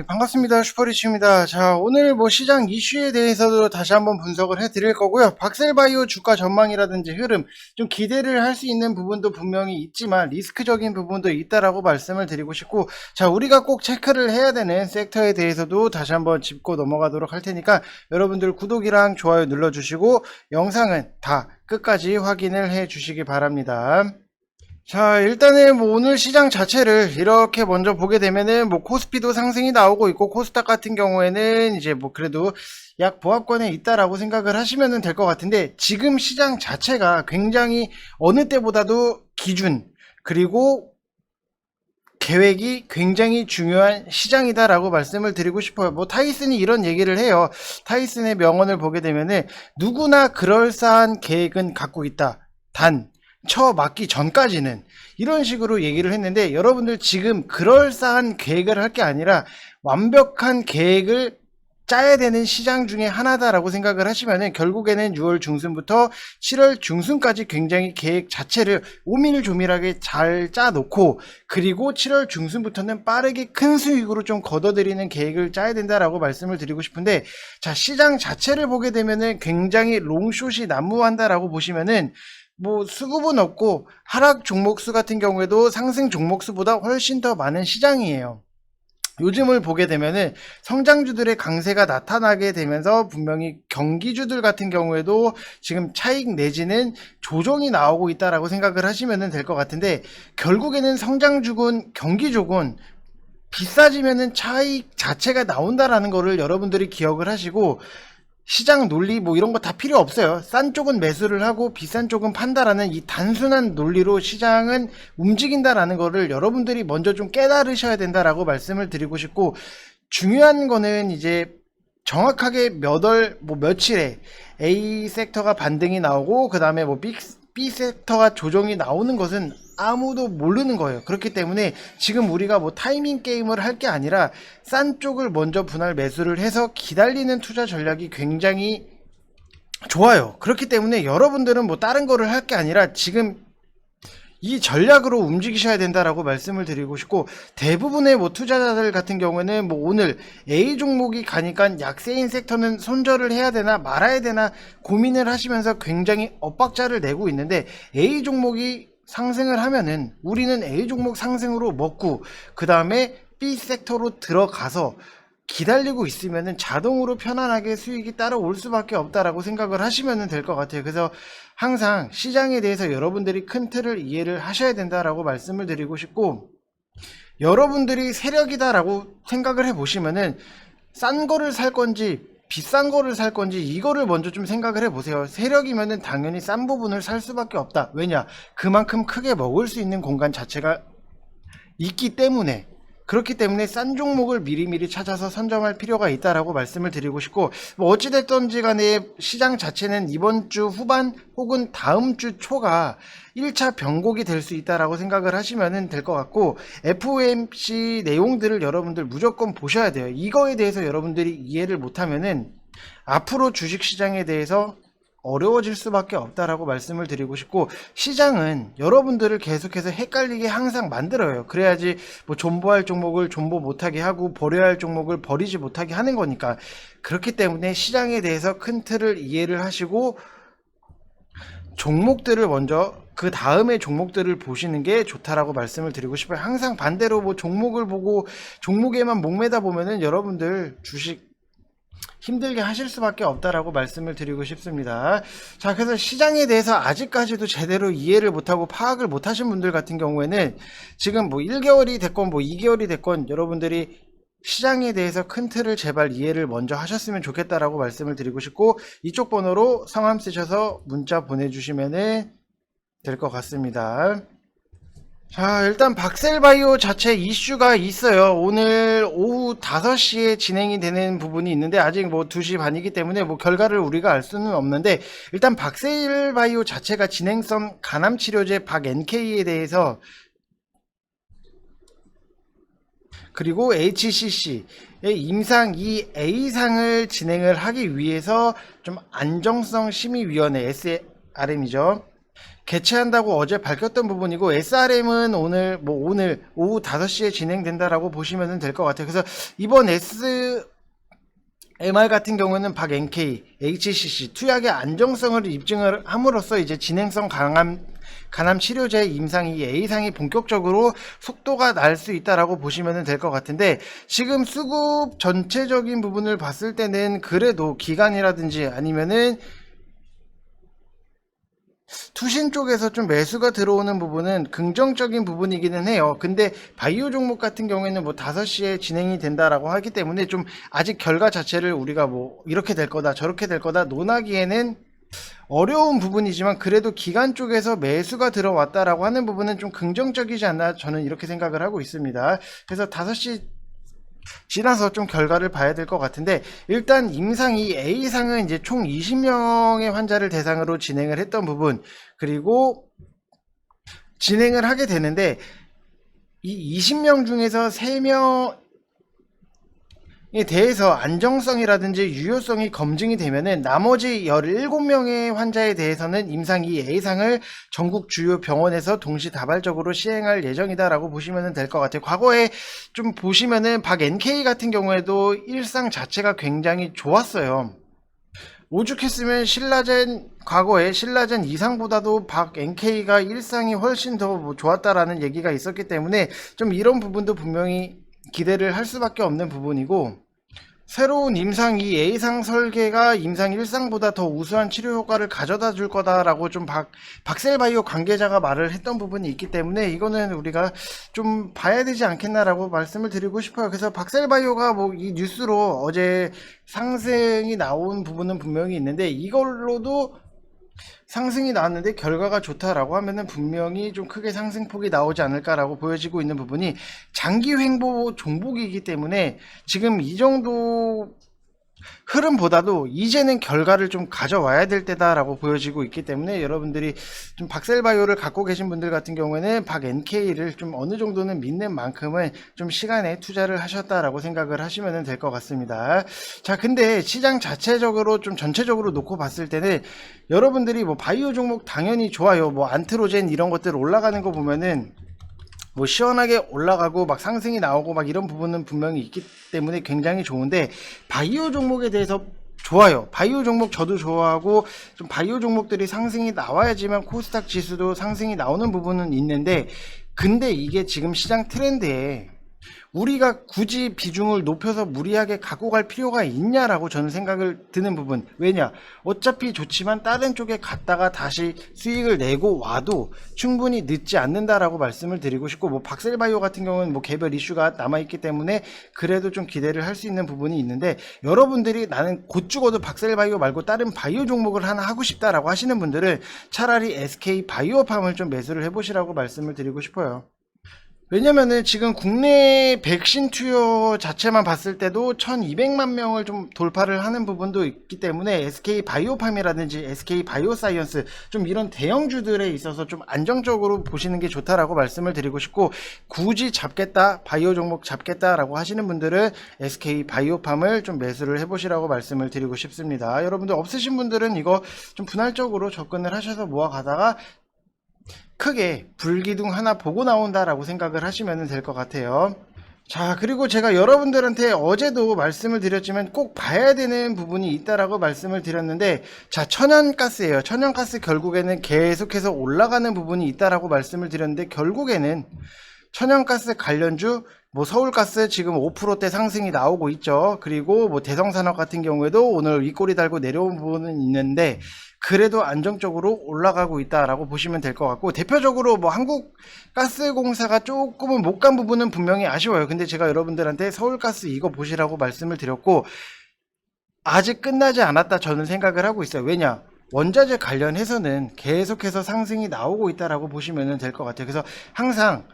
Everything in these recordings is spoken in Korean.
네, 반갑습니다. 슈퍼리치입니다. 자, 오늘 시장 이슈에 대해서도 다시 한번 분석을 해드릴 거고요. 박셀바이오 주가 전망이라든지 흐름, 좀 기대를 할 수 있는 부분도 분명히 있지만 리스크적인 부분도 있다라고 말씀을 드리고 싶고, 자, 우리가 꼭 체크를 해야 되는 섹터에 대해서도 다시 한번 짚고 넘어가도록 할 테니까 여러분들 구독이랑 좋아요 눌러주시고 영상은 다 끝까지 확인을 해 주시기 바랍니다. 자, 일단은 오늘 시장 자체를 이렇게 먼저 보게 되면은 코스피도 상승이 나오고 있고, 코스닥 같은 경우에는 이제 그래도 약 보합권에 있다라고 생각을 하시면 될 것 같은데, 지금 시장 자체가 굉장히 어느 때보다도 기준 그리고 계획이 굉장히 중요한 시장이다라고 말씀을 드리고 싶어요. 타이슨이 이런 얘기를 해요. 타이슨의 명언을 보게 되면은 누구나 그럴싸한 계획은 갖고 있다. 단 쳐맞기 전까지는, 이런 식으로 얘기를 했는데, 여러분들 지금 그럴싸한 계획을 할 게 아니라 완벽한 계획을 짜야 되는 시장 중에 하나다라고 생각을 하시면은, 결국에는 6월 중순부터 7월 중순까지 굉장히 계획 자체를 오밀조밀하게 잘 짜놓고, 그리고 7월 중순부터는 빠르게 큰 수익으로 좀 걷어들이는 계획을 짜야 된다라고 말씀을 드리고 싶은데, 자, 시장 자체를 보게 되면은 굉장히 롱숏이 난무한다라고 보시면은, 수급은 없고 하락 종목수 같은 경우에도 상승 종목수보다 훨씬 더 많은 시장이에요. 요즘을 보게 되면은 성장주들의 강세가 나타나게 되면서 분명히 경기주들 같은 경우에도 지금 차익 내지는 조정이 나오고 있다라고 생각을 하시면 될 것 같은데, 결국에는 성장주군 경기주군 비싸지면은 차익 자체가 나온다라는 거를 여러분들이 기억을 하시고, 시장 논리 이런 거 다 필요 없어요. 싼 쪽은 매수를 하고 비싼 쪽은 판다라는 이 단순한 논리로 시장은 움직인다라는 거를 여러분들이 먼저 좀 깨달으셔야 된다라고 말씀을 드리고 싶고, 중요한 거는 이제 정확하게 며칠에 A 섹터가 반등이 나오고 그 다음에 B 섹터가 조정이 나오는 것은 아무도 모르는 거예요. 그렇기 때문에 지금 우리가 타이밍 게임을 할 게 아니라 싼 쪽을 먼저 분할 매수를 해서 기다리는 투자 전략이 굉장히 좋아요. 그렇기 때문에 여러분들은 다른 거를 할 게 아니라 지금 이 전략으로 움직이셔야 된다라고 말씀을 드리고 싶고, 대부분의 투자자들 같은 경우에는 오늘 A 종목이 가니까 약세인 섹터는 손절을 해야 되나 말아야 되나 고민을 하시면서 굉장히 엇박자를 내고 있는데, A 종목이 상승을 하면은 우리는 A 종목 상승으로 먹고 그 다음에 B 섹터로 들어가서 기다리고 있으면은 자동으로 편안하게 수익이 따라올 수밖에 없다라고 생각을 하시면 될 것 같아요. 그래서 항상 시장에 대해서 여러분들이 큰 틀을 이해를 하셔야 된다라고 말씀을 드리고 싶고, 여러분들이 세력이다라고 생각을 해 보시면은 싼 거를 살 건지 비싼 거를 살 건지 이거를 먼저 좀 생각을 해 보세요. 세력이면은 당연히 싼 부분을 살 수밖에 없다. 왜냐? 그만큼 크게 먹을 수 있는 공간 자체가 있기 때문에. 그렇기 때문에 싼 종목을 미리미리 찾아서 선점할 필요가 있다라고 말씀을 드리고 싶고, 어찌됐던지 간에 시장 자체는 이번 주 후반 혹은 다음 주 초가 1차 변곡이 될 수 있다라고 생각을 하시면 될 것 같고, FOMC 내용들을 여러분들 무조건 보셔야 돼요. 이거에 대해서 여러분들이 이해를 못하면은 앞으로 주식시장에 대해서 어려워질 수밖에 없다라고 말씀을 드리고 싶고, 시장은 여러분들을 계속해서 헷갈리게 항상 만들어요. 그래야지 존버할 종목을 존버 못하게 하고 버려야 할 종목을 버리지 못하게 하는 거니까. 그렇기 때문에 시장에 대해서 큰 틀을 이해를 하시고 종목들을 먼저 그 다음에 종목들을 보시는 게 좋다라고 말씀을 드리고 싶어요. 항상 반대로 종목을 보고 종목에만 목매다 보면은 여러분들 주식 힘들게 하실 수밖에 없다라고 말씀을 드리고 싶습니다. 자, 그래서 시장에 대해서 아직까지도 제대로 이해를 못하고 파악을 못하신 분들 같은 경우에는 지금 1개월이 됐건 2개월이 됐건 여러분들이 시장에 대해서 큰 틀을 제발 이해를 먼저 하셨으면 좋겠다라고 말씀을 드리고 싶고, 이쪽 번호로 성함 쓰셔서 문자 보내주시면 될 것 같습니다. 자, 일단 박셀바이오 자체 이슈가 있어요. 오늘 오후 5시에 진행이 되는 부분이 있는데 아직 2시 반이기 때문에 결과를 우리가 알 수는 없는데, 일단 박셀바이오 자체가 진행성 간암치료제 박NK에 대해서, 그리고 HCC의 임상 2A상을 진행을 하기 위해서 좀 안정성 심의위원회 SRM이죠. 개최한다고 어제 밝혔던 부분이고, SRM은 오늘 오후 5시에 진행된다라고 보시면 될 것 같아요. 그래서 이번 MR 같은 경우는 박 NK, HCC 투약의 안정성을 입증을 함으로써 이제 진행성 간암 치료제 임상이 A상이 본격적으로 속도가 날 수 있다라고 보시면 될 것 같은데, 지금 수급 전체적인 부분을 봤을 때는 그래도 기간이라든지 아니면은 투신 쪽에서 좀 매수가 들어오는 부분은 긍정적인 부분이기는 해요. 근데 바이오 종목 같은 경우에는 5시에 진행이 된다라고 하기 때문에 좀 아직 결과 자체를 우리가 이렇게 될 거다 저렇게 될 거다 논하기에는 어려운 부분이지만, 그래도 기간 쪽에서 매수가 들어왔다라고 하는 부분은 좀 긍정적이지 않나, 저는 이렇게 생각을 하고 있습니다. 그래서 5시 지나서 좀 결과를 봐야 될 것 같은데, 일단 임상이 A상은 이제 총 20명의 환자를 대상으로 진행을 했던 부분, 그리고 진행을 하게 되는데, 이 20명 중에서 3명에 대해서 안정성이라든지 유효성이 검증이 되면은 나머지 17명의 환자에 대해서는 임상 2 A상을 전국 주요 병원에서 동시다발적으로 시행할 예정이다라고 보시면 될 것 같아요. 과거에 좀 보시면은 박 NK 같은 경우에도 일상 자체가 굉장히 좋았어요. 오죽했으면 과거에 신라젠 이상보다도 박 NK가 일상이 훨씬 더 좋았다라는 얘기가 있었기 때문에 좀 이런 부분도 분명히 기대를 할 수밖에 없는 부분이고, 새로운 임상 2 A상 설계가 임상 1상보다 더 우수한 치료 효과를 가져다 줄 거다라고 좀 박셀바이오 관계자가 말을 했던 부분이 있기 때문에 이거는 우리가 좀 봐야 되지 않겠나라고 말씀을 드리고 싶어요. 그래서 박셀바이오가 이 뉴스로 어제 상승이 나온 부분은 분명히 있는데, 이걸로도 상승이 나왔는데 결과가 좋다라고 하면은 분명히 좀 크게 상승폭이 나오지 않을까라고 보여지고 있는 부분이, 장기 횡보 종목이기 때문에 지금 이 정도 흐름보다도 이제는 결과를 좀 가져와야 될 때다라고 보여지고 있기 때문에, 여러분들이 좀 박셀바이오를 갖고 계신 분들 같은 경우에는 박 NK를 좀 어느 정도는 믿는 만큼은 좀 시간에 투자를 하셨다라고 생각을 하시면 될 것 같습니다. 자, 근데 시장 자체적으로 좀 전체적으로 놓고 봤을 때는 여러분들이 바이오 종목 당연히 좋아요. 안트로젠 이런 것들 올라가는 거 보면은 시원하게 올라가고 상승이 나오고 이런 부분은 분명히 있기 때문에 굉장히 좋은데, 바이오 종목에 대해서 좋아요. 바이오 종목 저도 좋아하고, 좀 바이오 종목들이 상승이 나와야지만 코스닥 지수도 상승이 나오는 부분은 있는데, 근데 이게 지금 시장 트렌드에 우리가 굳이 비중을 높여서 무리하게 갖고 갈 필요가 있냐라고 저는 생각을 드는 부분. 왜냐, 어차피 좋지만 다른 쪽에 갔다가 다시 수익을 내고 와도 충분히 늦지 않는다라고 말씀을 드리고 싶고, 박셀바이오 같은 경우는 개별 이슈가 남아있기 때문에 그래도 좀 기대를 할 수 있는 부분이 있는데, 여러분들이 나는 곧 죽어도 박셀바이오 말고 다른 바이오 종목을 하나 하고 싶다라고 하시는 분들은 차라리 SK바이오팜을 좀 매수를 해보시라고 말씀을 드리고 싶어요. 왜냐면은 지금 국내 백신 투여 자체만 봤을 때도 1200만 명을 좀 돌파를 하는 부분도 있기 때문에 SK바이오팜이라든지 SK바이오사이언스 좀 이런 대형주들에 있어서 좀 안정적으로 보시는 게 좋다라고 말씀을 드리고 싶고, 굳이 바이오 종목 잡겠다라고 하시는 분들은 SK바이오팜을 좀 매수를 해보시라고 말씀을 드리고 싶습니다. 여러분들 없으신 분들은 이거 좀 분할적으로 접근을 하셔서 모아가다가 크게 불기둥 하나 보고 나온다라고 생각을 하시면 될 것 같아요. 자, 그리고 제가 여러분들한테 어제도 말씀을 드렸지만 꼭 봐야 되는 부분이 있다라고 말씀을 드렸는데, 자, 천연가스예요. 천연가스 결국에는 계속해서 올라가는 부분이 있다라고 말씀을 드렸는데, 결국에는 천연가스 관련주 서울가스 지금 5%대 상승이 나오고 있죠. 그리고 대성산업 같은 경우에도 오늘 윗꼬리 달고 내려온 부분은 있는데, 그래도 안정적으로 올라가고 있다라고 보시면 될 것 같고, 대표적으로 한국가스공사가 조금은 못 간 부분은 분명히 아쉬워요. 근데 제가 여러분들한테 서울가스 이거 보시라고 말씀을 드렸고, 아직 끝나지 않았다 저는 생각을 하고 있어요. 왜냐, 원자재 관련해서는 계속해서 상승이 나오고 있다라고 보시면 될 것 같아요. 그래서 항상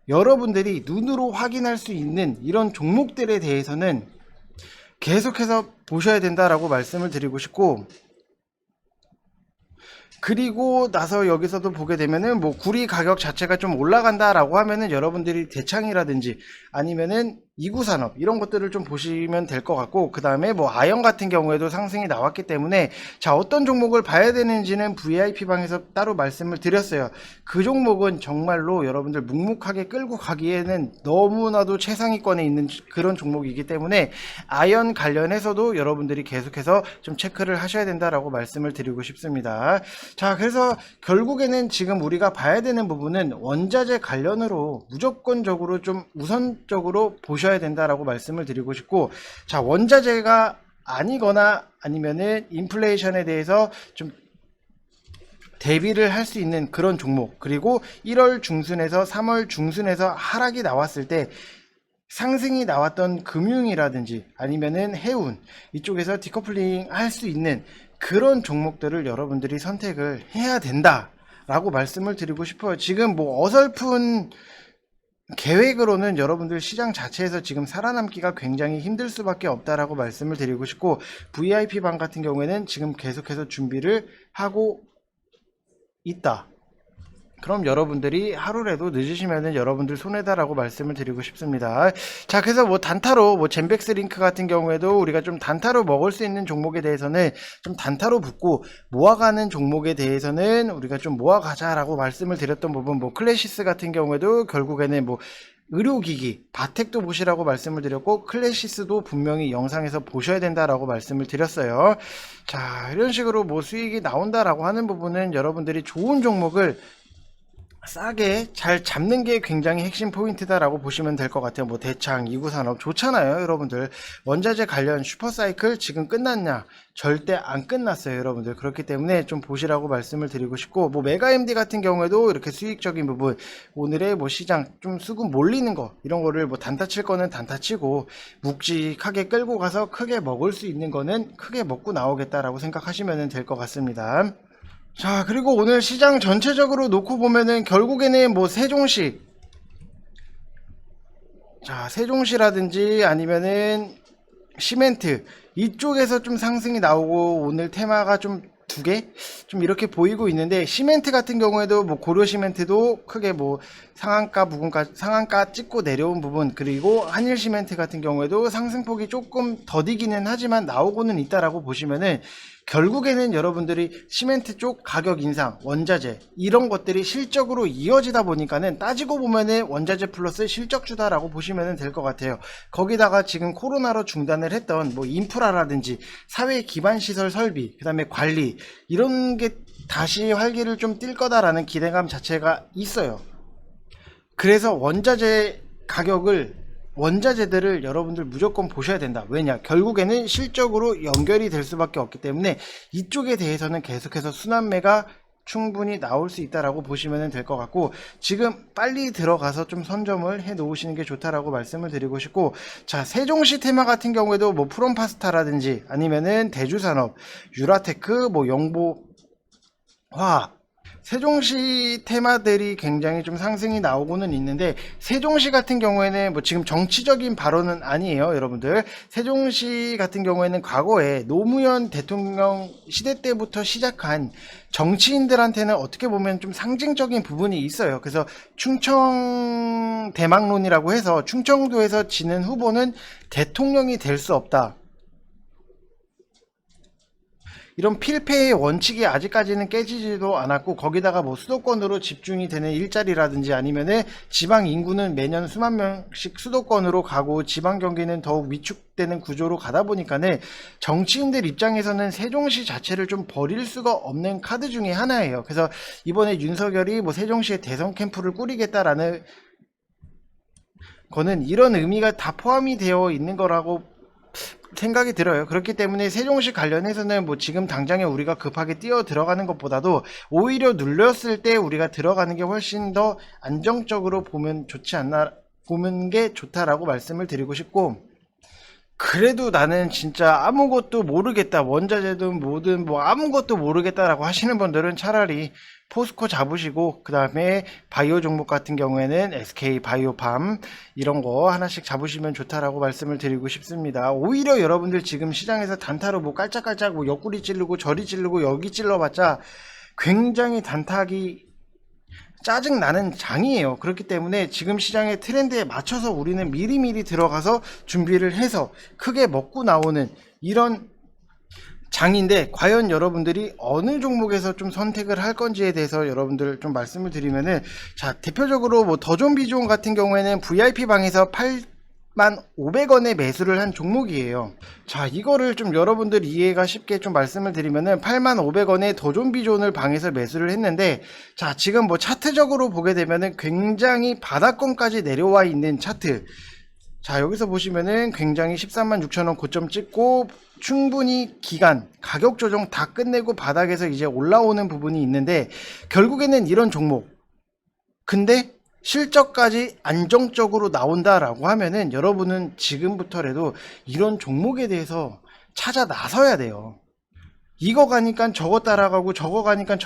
여러분들이 눈으로 확인할 수 있는 이런 종목들에 대해서는 계속해서 보셔야 된다라고 말씀을 드리고 싶고, 그리고 나서 여기서도 보게 되면은 구리 가격 자체가 좀 올라간다라고 하면은 여러분들이 대창이라든지 아니면은 이구산업 이런 것들을 좀 보시면 될 것 같고, 그 다음에 뭐 아연 같은 경우에도 상승이 나왔기 때문에 자, 어떤 종목을 봐야 되는지는 VIP 방에서 따로 말씀을 드렸어요. 그 종목은 정말로 여러분들 묵묵하게 끌고 가기에는 너무나도 최상위권에 있는 그런 종목이기 때문에 아연 관련해서도 여러분들이 계속해서 좀 체크를 하셔야 된다라고 말씀을 드리고 싶습니다. 자, 그래서 결국에는 지금 우리가 봐야 되는 부분은 원자재 관련으로 무조건적으로 좀 우선적으로 보셔야 된다라고 말씀을 드리고 싶고, 자, 원자재가 아니거나 아니면은 인플레이션에 대해서 좀 대비를 할 수 있는 그런 종목, 그리고 1월 중순에서 3월 중순에서 하락이 나왔을 때 상승이 나왔던 금융이라든지 아니면은 해운 이쪽에서 디커플링 할 수 있는 그런 종목들을 여러분들이 선택을 해야 된다 라고 말씀을 드리고 싶어요. 지금 뭐 어설픈 계획으로는 여러분들 시장 자체에서 지금 살아남기가 굉장히 힘들 수밖에 없다라고 말씀을 드리고 싶고, VIP 방 같은 경우에는 지금 계속해서 준비를 하고 있다. 그럼 여러분들이 하루라도 늦으시면은 여러분들 손해다라고 말씀을 드리고 싶습니다. 자, 그래서 뭐 단타로 뭐 젠백스 링크 같은 경우에도 우리가 좀 단타로 먹을 수 있는 종목에 대해서는 좀 단타로 붙고, 모아가는 종목에 대해서는 우리가 좀 모아가자라고 말씀을 드렸던 부분, 뭐 클래시스 같은 경우에도 결국에는 뭐 의료기기, 바텍도 보시라고 말씀을 드렸고, 클래시스도 분명히 영상에서 보셔야 된다라고 말씀을 드렸어요. 자, 이런 식으로 뭐 수익이 나온다라고 하는 부분은 여러분들이 좋은 종목을 싸게 잘 잡는 게 굉장히 핵심 포인트다라고 보시면 될 것 같아요. 뭐 대창, 이구산업 좋잖아요, 여러분들. 원자재 관련 슈퍼사이클 지금 끝났냐? 절대 안 끝났어요, 여러분들. 그렇기 때문에 좀 보시라고 말씀을 드리고 싶고, 뭐 메가MD 같은 경우에도 이렇게 수익적인 부분, 오늘의 뭐 시장 좀 수급 몰리는 거 이런 거를 뭐 단타 칠 거는 단타 치고, 묵직하게 끌고 가서 크게 먹을 수 있는 거는 크게 먹고 나오겠다라고 생각하시면 될 것 같습니다. 자, 그리고 오늘 시장 전체적으로 놓고 보면은 결국에는 뭐 세종시, 자, 세종시라든지 아니면은 시멘트 이쪽에서 좀 상승이 나오고, 오늘 테마가 좀 두 개? 좀 이렇게 보이고 있는데, 시멘트 같은 경우에도 뭐 고려 시멘트도 크게 뭐 상한가 부분까 상한가 찍고 내려온 부분, 그리고 한일 시멘트 같은 경우에도 상승폭이 조금 더디기는 하지만 나오고는 있다라고 보시면은, 결국에는 여러분들이 시멘트 쪽 가격 인상, 원자재 이런 것들이 실적으로 이어지다 보니까는 따지고 보면은 원자재 플러스 실적주다라고 보시면 될 것 같아요. 거기다가 지금 코로나로 중단을 했던 뭐 인프라라든지 사회 기반 시설 설비, 그 다음에 관리 이런 게 다시 활기를 좀 띨 거다라는 기대감 자체가 있어요. 그래서 원자재들을 여러분들 무조건 보셔야 된다. 왜냐? 결국에는 실적으로 연결이 될 수밖에 없기 때문에 이쪽에 대해서는 계속해서 순환매가 충분히 나올 수 있다라고 보시면 될 것 같고, 지금 빨리 들어가서 좀 선점을 해 놓으시는 게 좋다라고 말씀을 드리고 싶고, 자, 세종시 테마 같은 경우에도 뭐 프롬파스타라든지 아니면은 대주산업, 유라테크, 뭐 영보화학, 세종시 테마들이 굉장히 좀 상승이 나오고는 있는데, 세종시 같은 경우에는 뭐 지금 정치적인 발언은 아니에요, 여러분들. 세종시 같은 경우에는 과거에 노무현 대통령 시대 때부터 시작한 정치인들한테는 어떻게 보면 좀 상징적인 부분이 있어요. 그래서 충청 대망론이라고 해서 충청도에서 지는 후보는 대통령이 될 수 없다, 이런 필패의 원칙이 아직까지는 깨지지도 않았고, 거기다가 뭐 수도권으로 집중이 되는 일자리라든지 아니면은 지방 인구는 매년 수만 명씩 수도권으로 가고 지방 경기는 더욱 위축되는 구조로 가다 보니까는 정치인들 입장에서는 세종시 자체를 좀 버릴 수가 없는 카드 중에 하나예요. 그래서 이번에 윤석열이 뭐 세종시에 대선 캠프를 꾸리겠다라는 거는 이런 의미가 다 포함이 되어 있는 거라고 생각이 들어요. 그렇기 때문에 세종시 관련해서는 뭐 지금 당장에 우리가 급하게 뛰어 들어가는 것보다도 오히려 눌렸을 때 우리가 들어가는 게 훨씬 더 안정적으로 보면 좋지 않나, 보는 게 좋다라고 말씀을 드리고 싶고, 그래도 나는 진짜 아무것도 모르겠다, 원자재든 뭐든 뭐 아무것도 모르겠다라고 하시는 분들은 차라리 포스코 잡으시고, 그 다음에 바이오 종목 같은 경우에는 SK 바이오팜 이런 거 하나씩 잡으시면 좋다라고 말씀을 드리고 싶습니다. 오히려 여러분들 지금 시장에서 단타로 뭐 깔짝깔짝 뭐 옆구리 찌르고 저리 찌르고 여기 찔러봤자 굉장히 단타하기 짜증나는 장이에요. 그렇기 때문에 지금 시장의 트렌드에 맞춰서 우리는 미리미리 들어가서 준비를 해서 크게 먹고 나오는 이런 장인데, 과연 여러분들이 어느 종목에서 좀 선택을 할 건지에 대해서 여러분들 좀 말씀을 드리면은, 자, 대표적으로 뭐 더존비존 같은 경우에는 VIP 방에서 8만 500원에 매수를 한 종목이에요. 자, 이거를 좀 여러분들 이해가 쉽게 좀 말씀을 드리면은 8만 500원에 더존비존을 방에서 매수를 했는데, 자, 지금 뭐 차트적으로 보게 되면은 굉장히 바닥권까지 내려와 있는 차트. 자, 여기서 보시면은 굉장히 13만 6천원 고점 찍고 충분히 기간, 가격 조정 다 끝내고 바닥에서 이제 올라오는 부분이 있는데, 결국에는 이런 종목, 근데 실적까지 안정적으로 나온다라고 하면은 여러분은 지금부터라도 이런 종목에 대해서 찾아 나서야 돼요. 이거 가니까 저거 따라가고 저거 가니까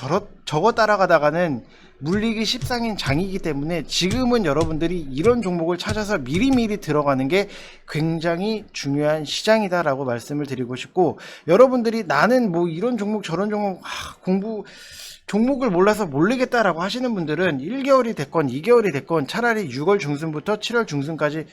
저거 따라가다가는 물리기 십상인 장이기 때문에 지금은 여러분들이 이런 종목을 찾아서 미리미리 들어가는 게 굉장히 중요한 시장이다라고 말씀을 드리고 싶고, 여러분들이 나는 뭐 이런 종목 저런 종목 종목을 몰라서 모르겠다라고 하시는 분들은 1개월이 됐건 2개월이 됐건 차라리 6월 중순부터 7월 중순까지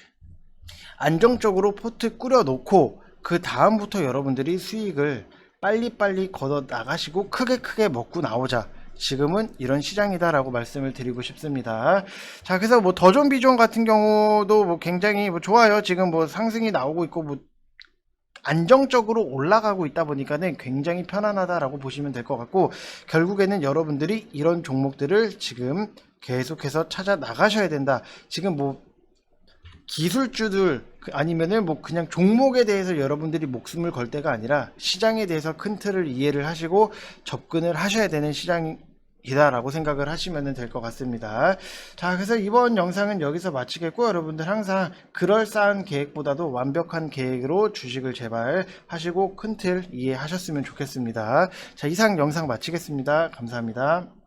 안정적으로 포트 꾸려 놓고 그 다음부터 여러분들이 수익을 빨리빨리 걷어 나가시고 크게 먹고 나오자. 지금은 이런 시장이다라고 말씀을 드리고 싶습니다. 자, 그래서 뭐 더존비존 같은 경우도 뭐 굉장히 뭐 좋아요. 지금 뭐 상승이 나오고 있고 뭐 안정적으로 올라가고 있다 보니까는 굉장히 편안하다라고 보시면 될 것 같고, 결국에는 여러분들이 이런 종목들을 지금 계속해서 찾아 나가셔야 된다. 지금 뭐 기술주들 아니면은 뭐 그냥 종목에 대해서 여러분들이 목숨을 걸 때가 아니라 시장에 대해서 큰 틀을 이해를 하시고 접근을 하셔야 되는 시장이다라고 생각을 하시면 될 것 같습니다. 자, 그래서 이번 영상은 여기서 마치겠고, 여러분들 항상 그럴싸한 계획보다도 완벽한 계획으로 주식을 제발 하시고 큰 틀 이해하셨으면 좋겠습니다. 자, 이상 영상 마치겠습니다. 감사합니다.